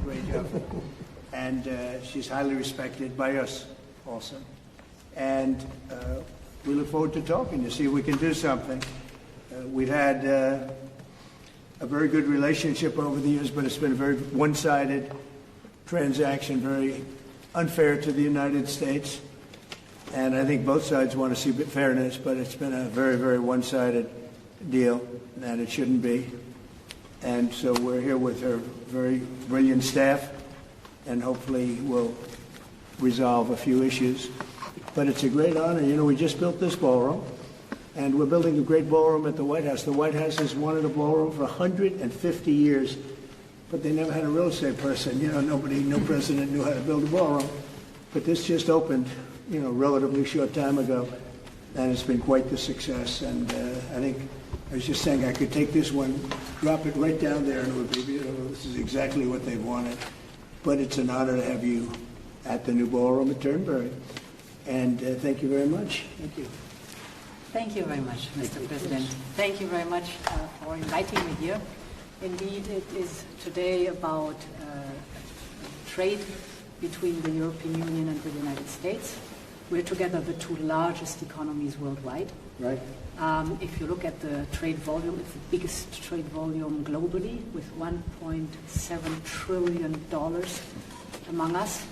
great job. And she's highly respected by us also. And we look forward to talking to see if we can do something. We've had a very good relationship over the years, but it's been a very one-sided transaction, very unfair to the United States. And I think both sides want to see fairness, but it's been a very, very one-sided deal, and it shouldn't be. And so we're here with her very brilliant staff, and hopefully we'll resolve a few issues. But it's a great honor. You know, we just built this ballroom, and we're building a great ballroom at the White House. The White House has wanted a ballroom for 150 years, but they never had a real estate person. You know, no president knew how to build a ballroom. But this just opened, you know, relatively short time ago, and it's been quite the success. And I think, I was just saying, I could take this one, drop it right down there, and it would be beautiful. This is exactly what they wanted. But it's an honor to have you at the new ballroom at Turnberry. And thank you very much. Thank you. Thank you very much, Mr. President. Thank you very much for inviting me here. Indeed, it is today about trade between the European Union and the United States. We're together the two largest economies worldwide. Right. If you look at the trade volume, it's the biggest trade volume globally, with $1.7 trillion among us.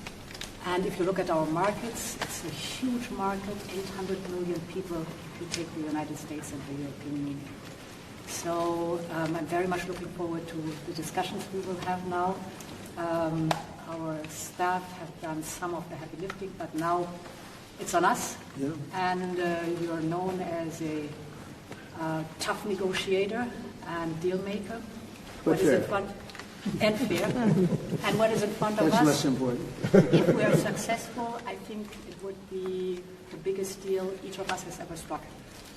And if you look at our markets, it's a huge market, 800 million people if you take the United States and the European Union. So I'm very much looking forward to the discussions we will have now. Our staff have done some of the heavy lifting, but now it's on us. Yeah. And you're known as a tough negotiator and deal maker. What is in front? And fair. And what is in front of us? That's less important. If we are successful, I think it would be the biggest deal each of us has ever struck.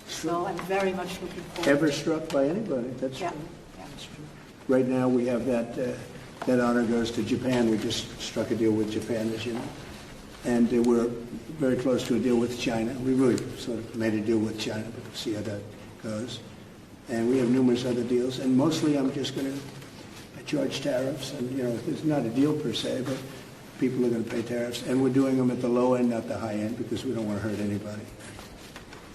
So I'm very much looking forward. Ever struck by anybody? That's true. Yeah. That's true. Right now we have that honor goes to Japan. We just struck a deal with Japan, as you know. And we're very close to a deal with China. We really sort of made a deal with China, but we'll see how that goes. And we have numerous other deals. And mostly I'm just going to charge tariffs. And, you know, it's not a deal per se, but people are going to pay tariffs. And we're doing them at the low end, not the high end, because we don't want to hurt anybody.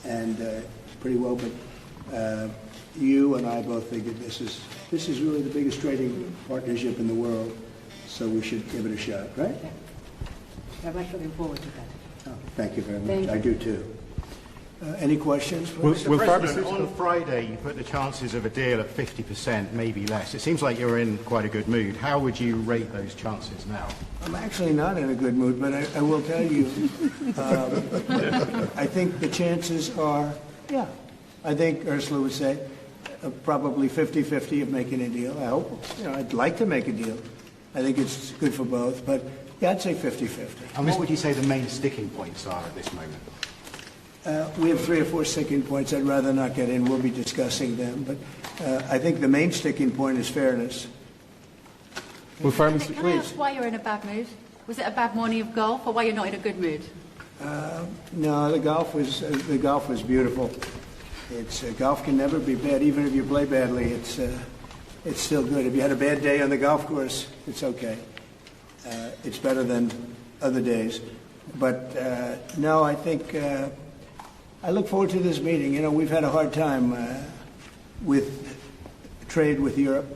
And pretty well, but you and I both figured this is really the biggest trading partnership in the world, so we should give it a shot, right? Yeah. Very much looking forward to that. Oh, thank you very much. I do too. Any questions? Mr. President, on Friday you put the chances of a deal at 50%, maybe less. It seems like you're in quite a good mood. How would you rate those chances now? I'm actually not in a good mood, but I will tell you, I think the chances are, I think Ursula would say, probably 50-50 of making a deal. I hope. You know, I'd like to make a deal. I think it's good for both, but yeah, I'd say 50-50. And what would you say the main sticking points are at this moment? We have 3 or 4 sticking points. I'd rather not get in. We'll be discussing them. But I think the main sticking point is fairness. Well, can I ask why you're in a bad mood? Was it a bad morning of golf, or why you're not in a good mood? No, the golf was beautiful. Golf can never be bad, even if you play badly. It's still good. If you had a bad day on the golf course, it's okay. It's better than other days. But no, I think I look forward to this meeting. You know, we've had a hard time with trade with Europe,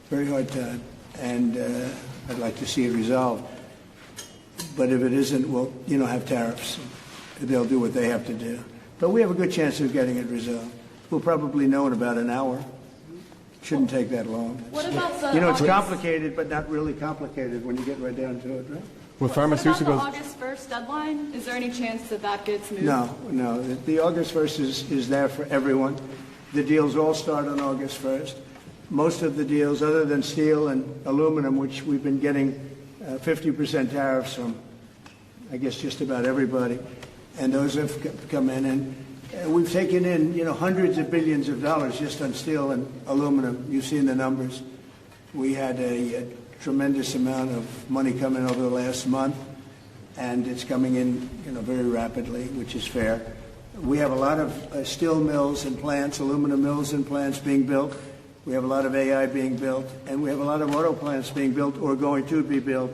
very hard time, and I'd like to see it resolved. But if it isn't, we'll, have tariffs. They'll do what they have to do. But we have a good chance of getting it resolved. We'll probably know in about an hour. Shouldn't take that long. What about the it's complicated, but not really complicated when you get right down to it, right? Well, pharmaceuticals. What about the August 1st deadline? Is there any chance that gets moved? No. The August 1st is there for everyone. The deals all start on August 1st. Most of the deals, other than steel and aluminum, which we've been getting 50% tariffs from, I guess, just about everybody, and those have come in. And we've taken in, hundreds of billions of dollars just on steel and aluminum. You've seen the numbers. We had a tremendous amount of money come in over the last month, and it's coming in, very rapidly, which is fair. We have a lot of steel mills and plants, aluminum mills and plants being built, We have a lot of AI being built, and we have a lot of auto plants being built or going to be built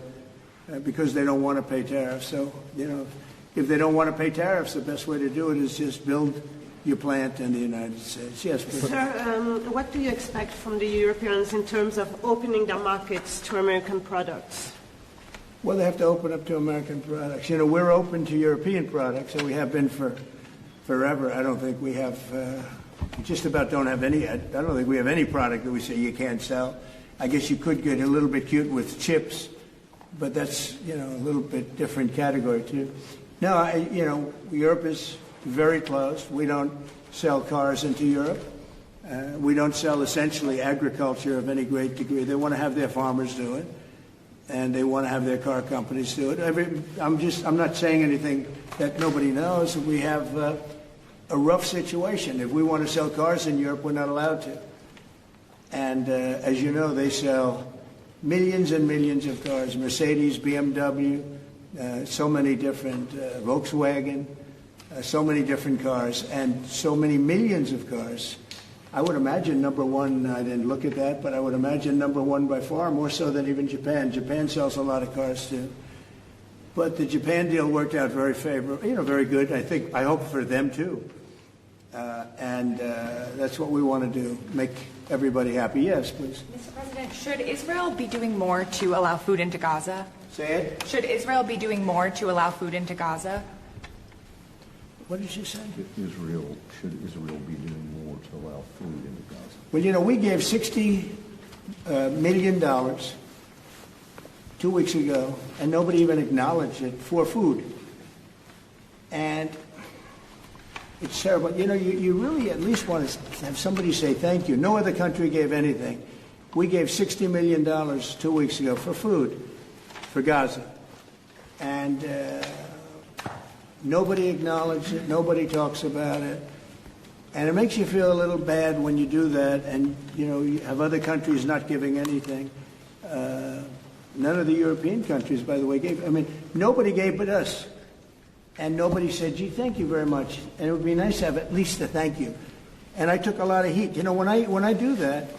because they don't want to pay tariffs. So, if they don't want to pay tariffs, the best way to do it is just build your plant in the United States. Yes, please. Sir, what do you expect from the Europeans in terms of opening their markets to American products? Well, they have to open up to American products. We're open to European products, and we have been for forever. I don't think we have, just about don't have any, I don't think we have any product that we say you can't sell. I guess you could get a little bit cute with chips, but that's, a little bit different category too. No, Europe is very closed. We don't sell cars into Europe. We don't sell essentially agriculture of any great degree. They want to have their farmers do it, and they want to have their car companies do it. I'm not saying anything that nobody knows. We have a rough situation. If we want to sell cars in Europe, we're not allowed to. And as you know, they sell millions and millions of cars, Mercedes, BMW, so many different, Volkswagen, so many different cars, and so many millions of cars. I would imagine number one, I didn't look at that, but I would imagine number one by far, more so than even Japan. Japan sells a lot of cars too. But the Japan deal worked out very favorable, very good. I hope for them too. And that's what we want to do, make everybody happy. Yes, please. Mr. President, should Israel be doing more to allow food into Gaza? Say it. Should Israel be doing more to allow food into Gaza? What did you say? Should Israel be doing more to allow food into Gaza? Well, we gave $60 million 2 weeks ago, and nobody even acknowledged it, for food. And it's terrible. You really at least want to have somebody say thank you. No other country gave anything. We gave $60 million 2 weeks ago for food for Gaza. And nobody acknowledged it. Nobody talks about it. And it makes you feel a little bad when you do that, and, you have other countries not giving anything. None of the European countries, by the way, gave. Nobody gave but us. And nobody said, gee, thank you very much. And it would be nice to have at least a thank you. And I took a lot of heat. When I do that,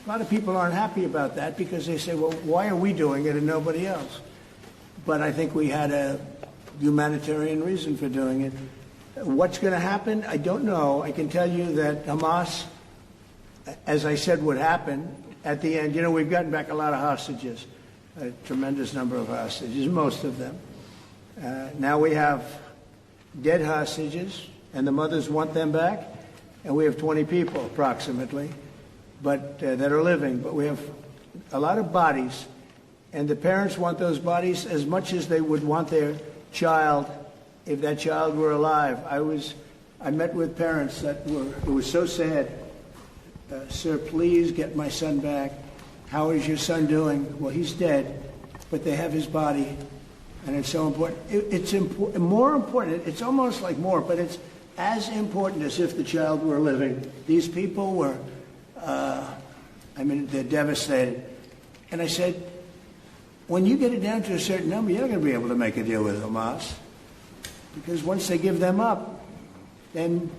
a lot of people aren't happy about that because they say, well, why are we doing it and nobody else? But I think we had a humanitarian reason for doing it. What's going to happen? I don't know. I can tell you that Hamas, as I said, would happen at the end. We've gotten back a lot of hostages, a tremendous number of hostages, most of them. Now we have dead hostages, and the mothers want them back, and we have 20 people approximately, but that are living. But we have a lot of bodies, and the parents want those bodies as much as they would want their child if that child were alive. I met with parents it was so sad. Sir, please get my son back. How is your son doing? Well, he's dead, but they have his body. And it's so important. It's more important. It's almost like more, but it's as important as if the child were living. These people were, they're devastated. And I said, when you get it down to a certain number, you're not going to be able to make a deal with Hamas. Because once they give them up, then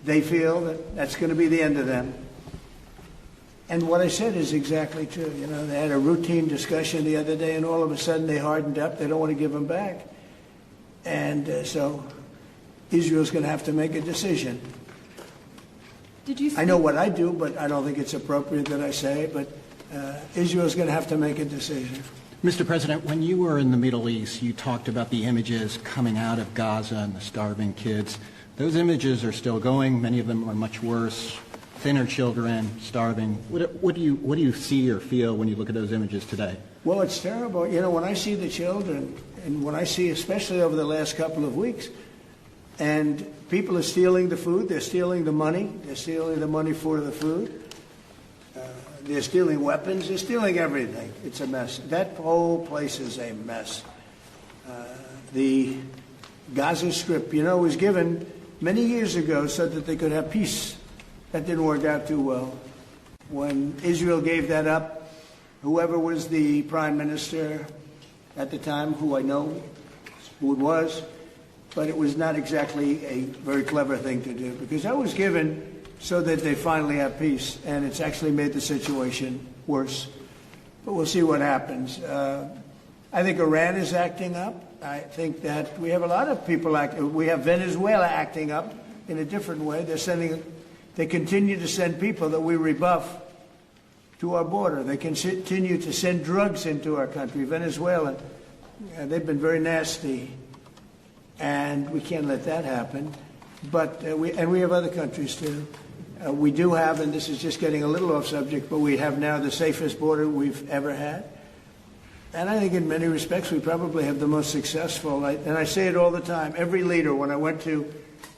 they feel that that's going to be the end of them. And what I said is exactly true. They had a routine discussion the other day, and all of a sudden they hardened up. They don't want to give them back. And so Israel's going to have to make a decision. I know what I do, but I don't think it's appropriate that I say, but Israel's going to have to make a decision. Mr. President, when you were in the Middle East, you talked about the images coming out of Gaza and the starving kids. Those images are still going. Many of them are much worse. Thinner children, starving. What do you see or feel when you look at those images today? Well, it's terrible. When I see the children, and when I see, especially over the last couple of weeks, and people are stealing the food, they're stealing the money, for the food, they're stealing weapons, they're stealing everything. It's a mess. That whole place is a mess. The Gaza Strip, was given many years ago so that they could have peace. That didn't work out too well. When Israel gave that up, whoever was the prime minister at the time, who I know who it was, but it was not exactly a very clever thing to do, because that was given so that they finally have peace. And it's actually made the situation worse. But we'll see what happens. I think Iran is acting up. I think that we have a lot of people we have Venezuela acting up in a different way. They continue to send people that we rebuff to our border. They continue to send drugs into our country. Venezuela, they've been very nasty, and we can't let that happen. But we have other countries too. We do have, and this is just getting a little off subject, but we have now the safest border we've ever had. And I think in many respects we probably have the most successful, and I say it all the time. Every leader, when I went to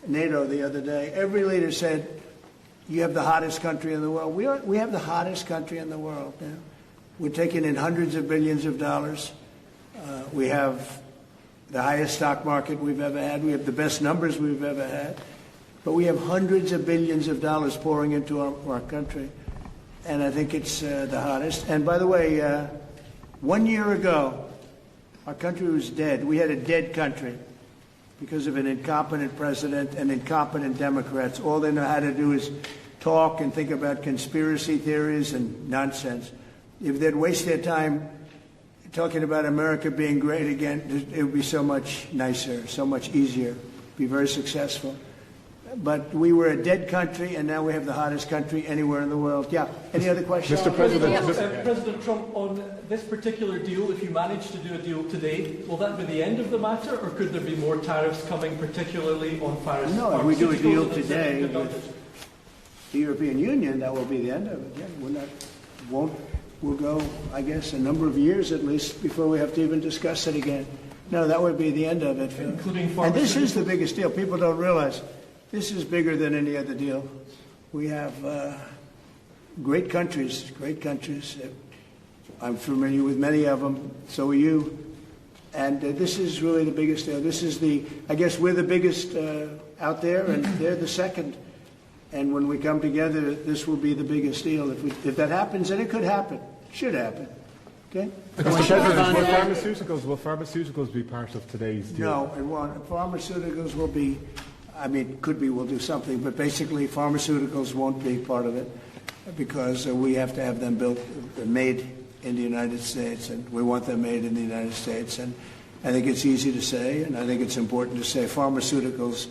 NATO the other day, every leader said, you have the hottest country in the world. We have the hottest country in the world now. We're taking in hundreds of billions of dollars. We have the highest stock market we've ever had. We have the best numbers we've ever had. But we have hundreds of billions of dollars pouring into our country. And I think it's the hottest. And by the way, 1 year ago, our country was dead. We had a dead country because of an incompetent president and incompetent Democrats. All they know how to do is talk and think about conspiracy theories and nonsense. If they'd waste their time talking about America being great again, it would be so much nicer, so much easier, be very successful. But we were a dead country, and now we have the hottest country anywhere in the world. Yeah, any other questions? Mr. President, President Trump, on this particular deal, if you manage to do a deal today, will that be the end of the matter, or could there be more tariffs coming, particularly on pharmaceuticals? No, if we do a deal today with the European Union, that will be the end of it. Yeah, we'll go, I guess, a number of years at least before we have to even discuss it again. No, that would be the end of it. Including pharmaceuticals. And this is the biggest deal. People don't realize this is bigger than any other deal. We have great countries. I'm familiar with many of them. So are you. And this is really the biggest deal. This is I guess we're the biggest out there, and they're the second. And when we come together, this will be the biggest deal. If that happens, and it could happen, should happen. Okay? Will pharmaceuticals be part of today's deal? No, it won't. Pharmaceuticals will be, could be, we'll do something, but basically pharmaceuticals won't be part of it because we have to have them made in the United States, and we want them made in the United States. And I think it's easy to say, and I think it's important to say pharmaceuticals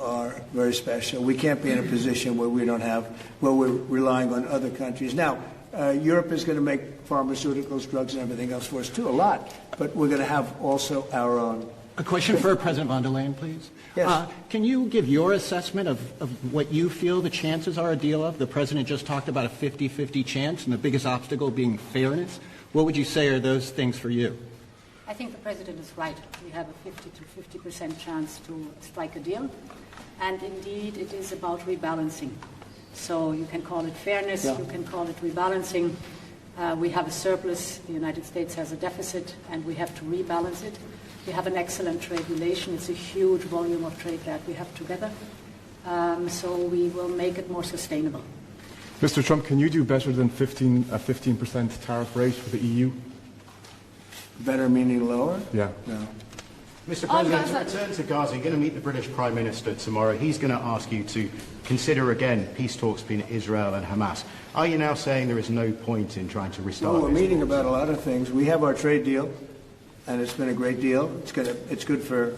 are very special. We can't be in a position where we're relying on other countries. Now, Europe is going to make pharmaceuticals, drugs, and everything else for us too, a lot, but we're going to have also our own. A question for President von der Leyen, please. Yes. Can you give your assessment of what you feel the chances are a deal of? The President just talked about a 50-50 chance, and the biggest obstacle being fairness. What would you say are those things for you? I think the President is right. We have a 50 to 50% chance to strike a deal. And indeed, it is about rebalancing. So you can call it fairness, You can call it rebalancing. We have a surplus, the United States has a deficit, and we have to rebalance it. We have an excellent trade relation. It's a huge volume of trade that we have together. So we will make it more sustainable. Mr. Trump, can you do better than a 15% tariff rate for the EU? Better meaning lower? Yeah. No. Mr. President, to return to Gaza, you're going to meet the British Prime Minister tomorrow. He's going to ask you to consider again peace talks between Israel and Hamas. Are you now saying there is no point in trying to restart? No, we're meeting about a lot of things. We have our trade deal, and it's been a great deal. It's good for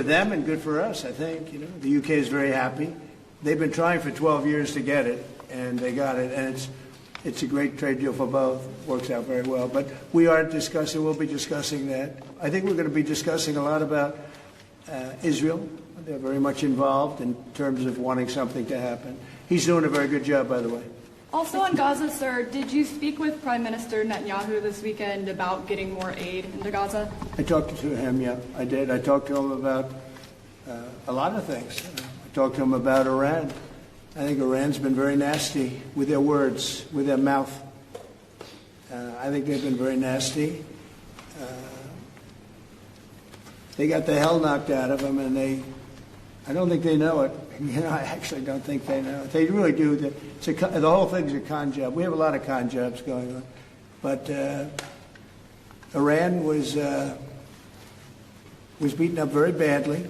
them and good for us, I think. The UK is very happy. They've been trying for 12 years to get it, and they got it, and it's a great trade deal for both. Works out very well. But we'll be discussing that. I think we're going to be discussing a lot about Israel. They're very much involved in terms of wanting something to happen. He's doing a very good job, by the way. Also on Gaza, sir, did you speak with Prime Minister Netanyahu this weekend about getting more aid into Gaza? I talked to him, yeah, I did. I talked to him about a lot of things. I talked to him about Iran. I think Iran's been very nasty with their words, with their mouth. I think they've been very nasty. They got the hell knocked out of them, and I don't think they know it. I actually don't think they know it. They really do. The whole thing's a con job. We have a lot of con jobs going on. But Iran was beaten up very badly,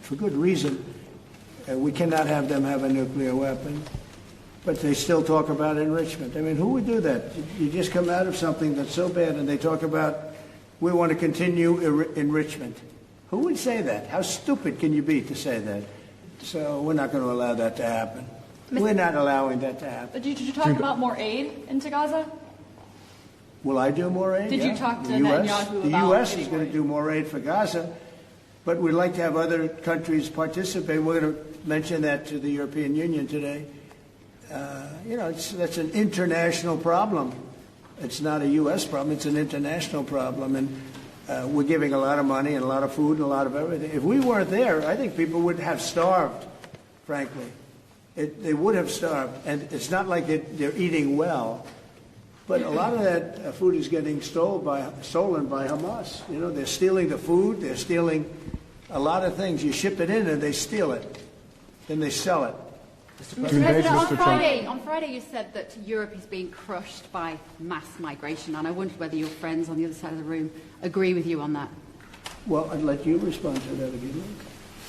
for good reason. We cannot have them have a nuclear weapon. But they still talk about enrichment. I mean, who would do that? You just come out of something that's so bad and they talk about, we want to continue enrichment. Who would say that? How stupid can you be to say that? So we're not going to allow that to happen. We're not allowing that to happen. But did you talk about more aid into Gaza? Will I do more aid? Did you talk to Netanyahu about the U.S. is going to do more aid for Gaza, but we'd like to have other countries participate. We're going to mention that to the European Union today. That's an international problem. It's not a U.S. problem. It's an international problem. And we're giving a lot of money and a lot of food and a lot of everything. If we weren't there, I think people would have starved, frankly. They would have starved. And it's not like they're eating well. But a lot of that food is getting stolen by Hamas. They're stealing the food. They're stealing a lot of things. You ship it in and they steal it. Then they sell it. On Friday you said that Europe is being crushed by mass migration, and I wondered whether your friends on the other side of the room agree with you on that. Well, I'd let you respond to that if you like.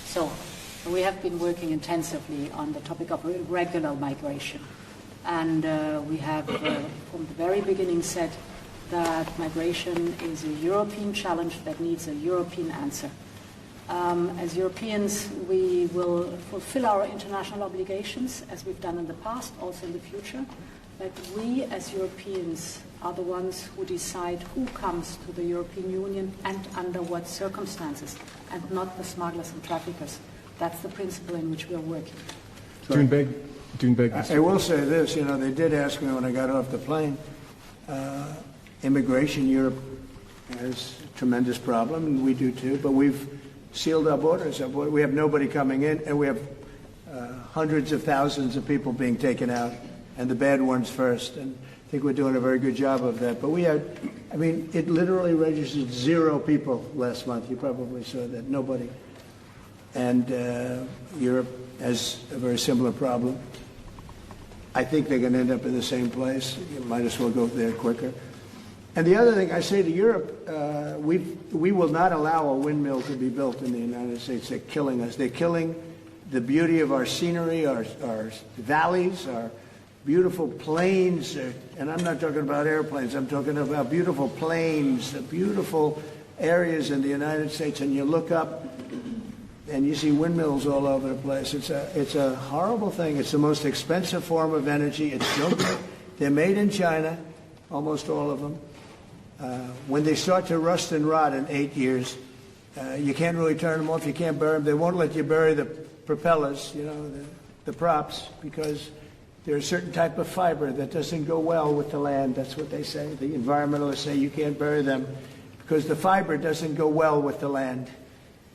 So, we have been working intensively on the topic of irregular migration. And we have, from the very beginning, said that migration is a European challenge that needs a European answer. As Europeans, we will fulfill our international obligations, as we've done in the past, also in the future. But we, as Europeans, are the ones who decide who comes to the European Union and under what circumstances, and not the smugglers and traffickers. That's the principle in which we are working. I will say this, they did ask me when I got off the plane, immigration, Europe has a tremendous problem, and we do too, but we've sealed our borders. We have nobody coming in, and we have hundreds of thousands of people being taken out, and the bad ones first. And I think we're doing a very good job of that. But it literally registered 0 people last month. You probably saw that. Nobody. And Europe has a very similar problem. I think they're going to end up in the same place. You might as well go there quicker. And the other thing I say to Europe, we will not allow a windmill to be built in the United States. They're killing us. They're killing the beauty of our scenery, our valleys, our beautiful plains. And I'm not talking about airplanes. I'm talking about beautiful plains, beautiful areas in the United States. And you look up and you see windmills all over the place. It's a horrible thing. It's the most expensive form of energy. It's no good. They're made in China, almost all of them. When they start to rust and rot in 8 years, you can't really turn them off. You can't bury them. They won't let you bury the propellers, the props, because they're a certain type of fiber that doesn't go well with the land. That's what they say. The environmentalists say you can't bury them because the fiber doesn't go well with the land.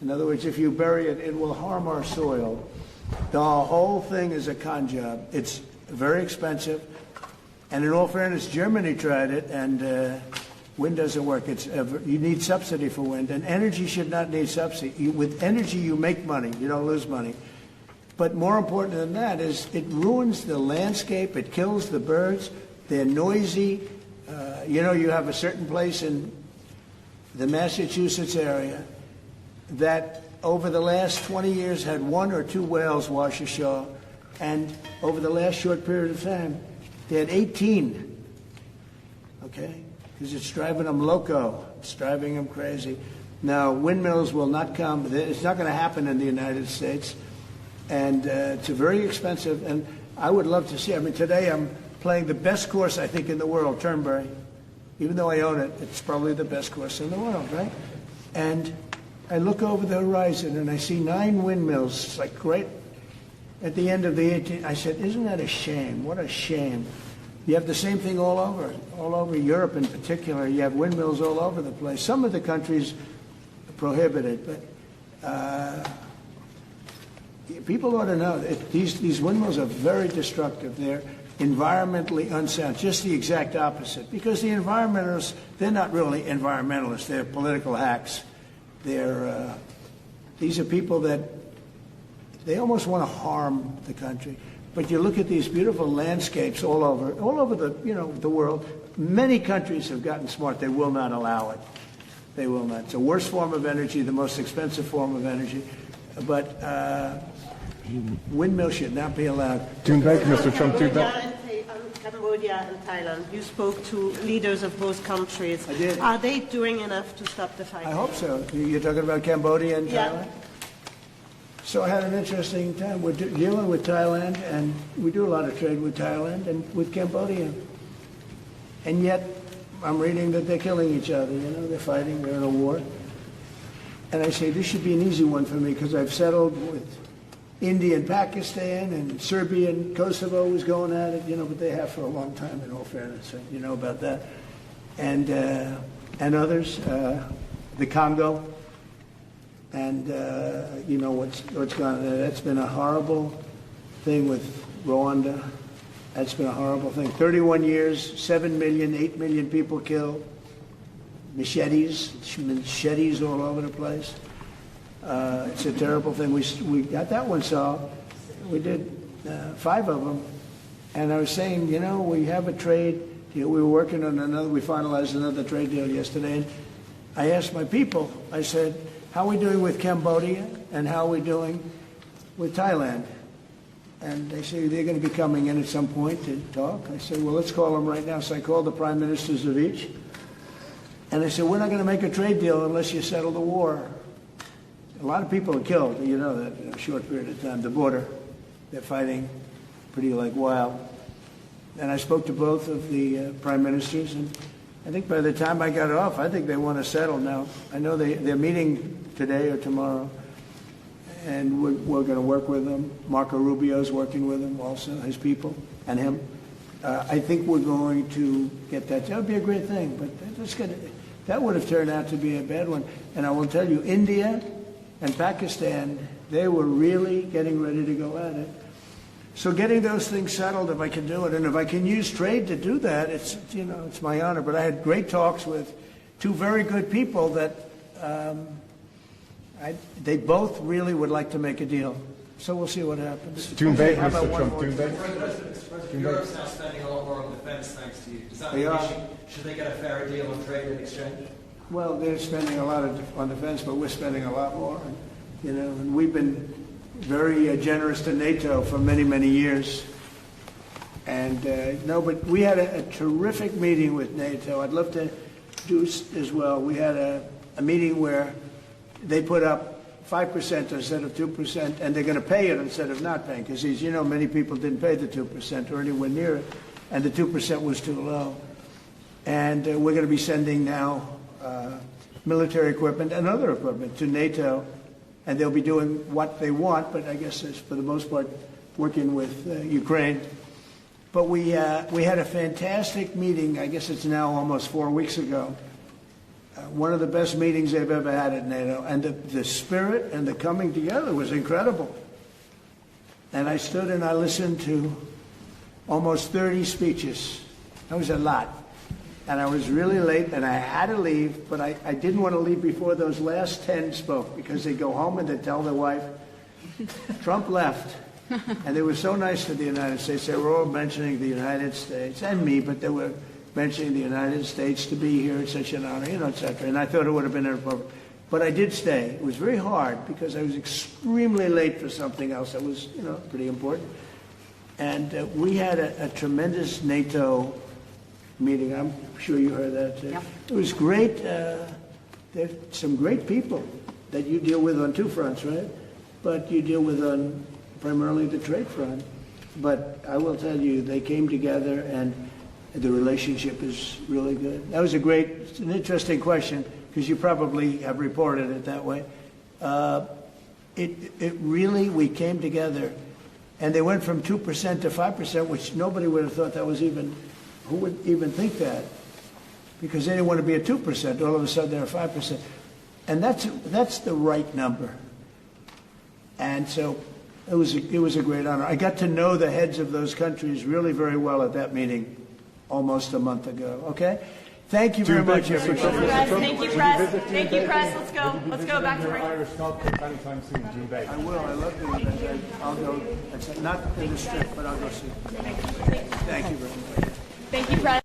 In other words, if you bury it, it will harm our soil. The whole thing is a con job. It's very expensive. And in all fairness, Germany tried it, and wind doesn't work. You need subsidy for wind, and energy should not need subsidy. With energy, you make money. You don't lose money. But more important than that is it ruins the landscape. It kills the birds. They're noisy. You have a certain place in the Massachusetts area that over the last 20 years had 1 or 2 whales wash ashore, and over the last short period of time, they had 18. Okay? Because it's driving them loco. It's driving them crazy. Now, windmills will not come. It's not going to happen in the United States. And it's very expensive. And I would love to see. Today I'm playing the best course, I think, in the world, Turnberry. Even though I own it, it's probably the best course in the world, right? And I look over the horizon and I see 9 windmills. It's like great. At the end of the 18th, I said, isn't that a shame? What a shame. You have the same thing all over Europe in particular. You have windmills all over the place. Some of the countries prohibit it, but people ought to know that these windmills are very destructive. They're environmentally unsound, just the exact opposite. Because the environmentalists, they're not really environmentalists. They're political hacks. These are people that they almost want to harm the country. But you look at these beautiful landscapes all over the world. Many countries have gotten smart. They will not allow it. They will not. It's the worst form of energy, the most expensive form of energy. But Windmills should not be allowed. Toen Beck, Mr. Trump, toen Beck. Cambodia and Thailand. You spoke to leaders of both countries. I did. Are they doing enough to stop the fighting? I hope so. You're talking about Cambodia and Yeah. Thailand? So I had an interesting time. We're dealing with Thailand, and we do a lot of trade with Thailand and with Cambodia. And yet, I'm reading that they're killing each other, you know, they're fighting, they're in a war. And I say, this should be an easy one for me, because I've settled with India and Pakistan, and Serbia and Kosovo was going at it, you know, but they have for a long time, in all fairness, so you know about that. And others, the Congo, and you know what's gone on. That's been a horrible thing with Rwanda. That's been a horrible thing. 31 years, 7 million, 8 million people killed. Machetes all over the place. It's a terrible thing. We got that one solved. We did 5 of them. And I was saying, you know, we have a trade deal. We were working on another. We finalized another trade deal yesterday. And I asked my people, I said, how are we doing with Cambodia and how are we doing with Thailand? And they say they're going to be coming in at some point to talk. I said, well, let's call them right now. So I called the prime ministers of each. And I said, we're not going to make a trade deal unless you settle the war. A lot of people are killed, you know that, in a short period of time. The border, they're fighting pretty like wild. And I spoke to both of the prime ministers, and I think by the time I got off, I think they want to settle now. I know they're meeting today or tomorrow, and we're going to work with them. Marco Rubio's working with them also, his people, and him. I think we're going to get that. That would be a great thing, but that would have turned out to be a bad one. And I will tell you, India and Pakistan, they were really getting ready to go at it. So getting those things settled, if I can do it, and if I can use trade to do that, it's, you know, it's my honor. But I had great talks with 2 very good people that they both really would like to make a deal. So we'll see what happens. Turnberry, How about Mr. one Trump, more? Turnberry. Europe's now spending a lot more on defence thanks to you. Does that mean should they get a fairer deal on trade in exchange? Well, they're spending a lot on defense, but we're spending a lot more. You know, and we've been very generous to NATO for many, many years. And no, but we had a terrific meeting with NATO. I'd love to do as well. We had a meeting where they put up 5% instead of 2%, and they're going to pay it instead of not paying, because as you know, many people didn't pay the 2% or anywhere near it, and the 2% was too low. And we're going to be sending now military equipment and other equipment to NATO, and they'll be doing what they want, but I guess it's for the most part working with Ukraine. But we had a fantastic meeting, I guess it's now almost 4 weeks ago, one of the best meetings they've ever had at NATO, and the spirit and the coming together was incredible. And I stood and I listened to almost 30 speeches. That was a lot. And I was really late, and I had to leave, but I didn't want to leave before those last 10 spoke, because they go home and they tell their wife, Trump left. And they were so nice to the United States. They were all mentioning the United States, and me, but they were mentioning the United States to be here. It's such an honor, you know, et cetera. And I thought it would have been inappropriate. But I did stay. It was very hard, because I was extremely late for something else that was, you know, pretty important. And we had a tremendous NATO meeting. I'm sure you heard that. Yep. It was great. There's some great people that you deal with on 2 fronts, right? But you deal with on primarily the trade front. But I will tell you, they came together, and the relationship is really good. That was it's an interesting question, because you probably have reported it that way. It really, we came together, and they went from 2% to 5%, which nobody would have thought that was even, who would even think that? Because they didn't want to be at 2%. All of a sudden, they're at 5%. And that's the right number. And so it was a great honor. I got to know the heads of those countries really very well at that meeting almost a month ago. Okay? Thank you very much, everybody. Thank you, Press. Thank you, Press. Let's go. Let's go back to work. Irish Scotland anytime soon, June Bay. I will. I love doing that. I'll go. Not in the strip, but I'll go see. Thank you very much. Thank you, Press.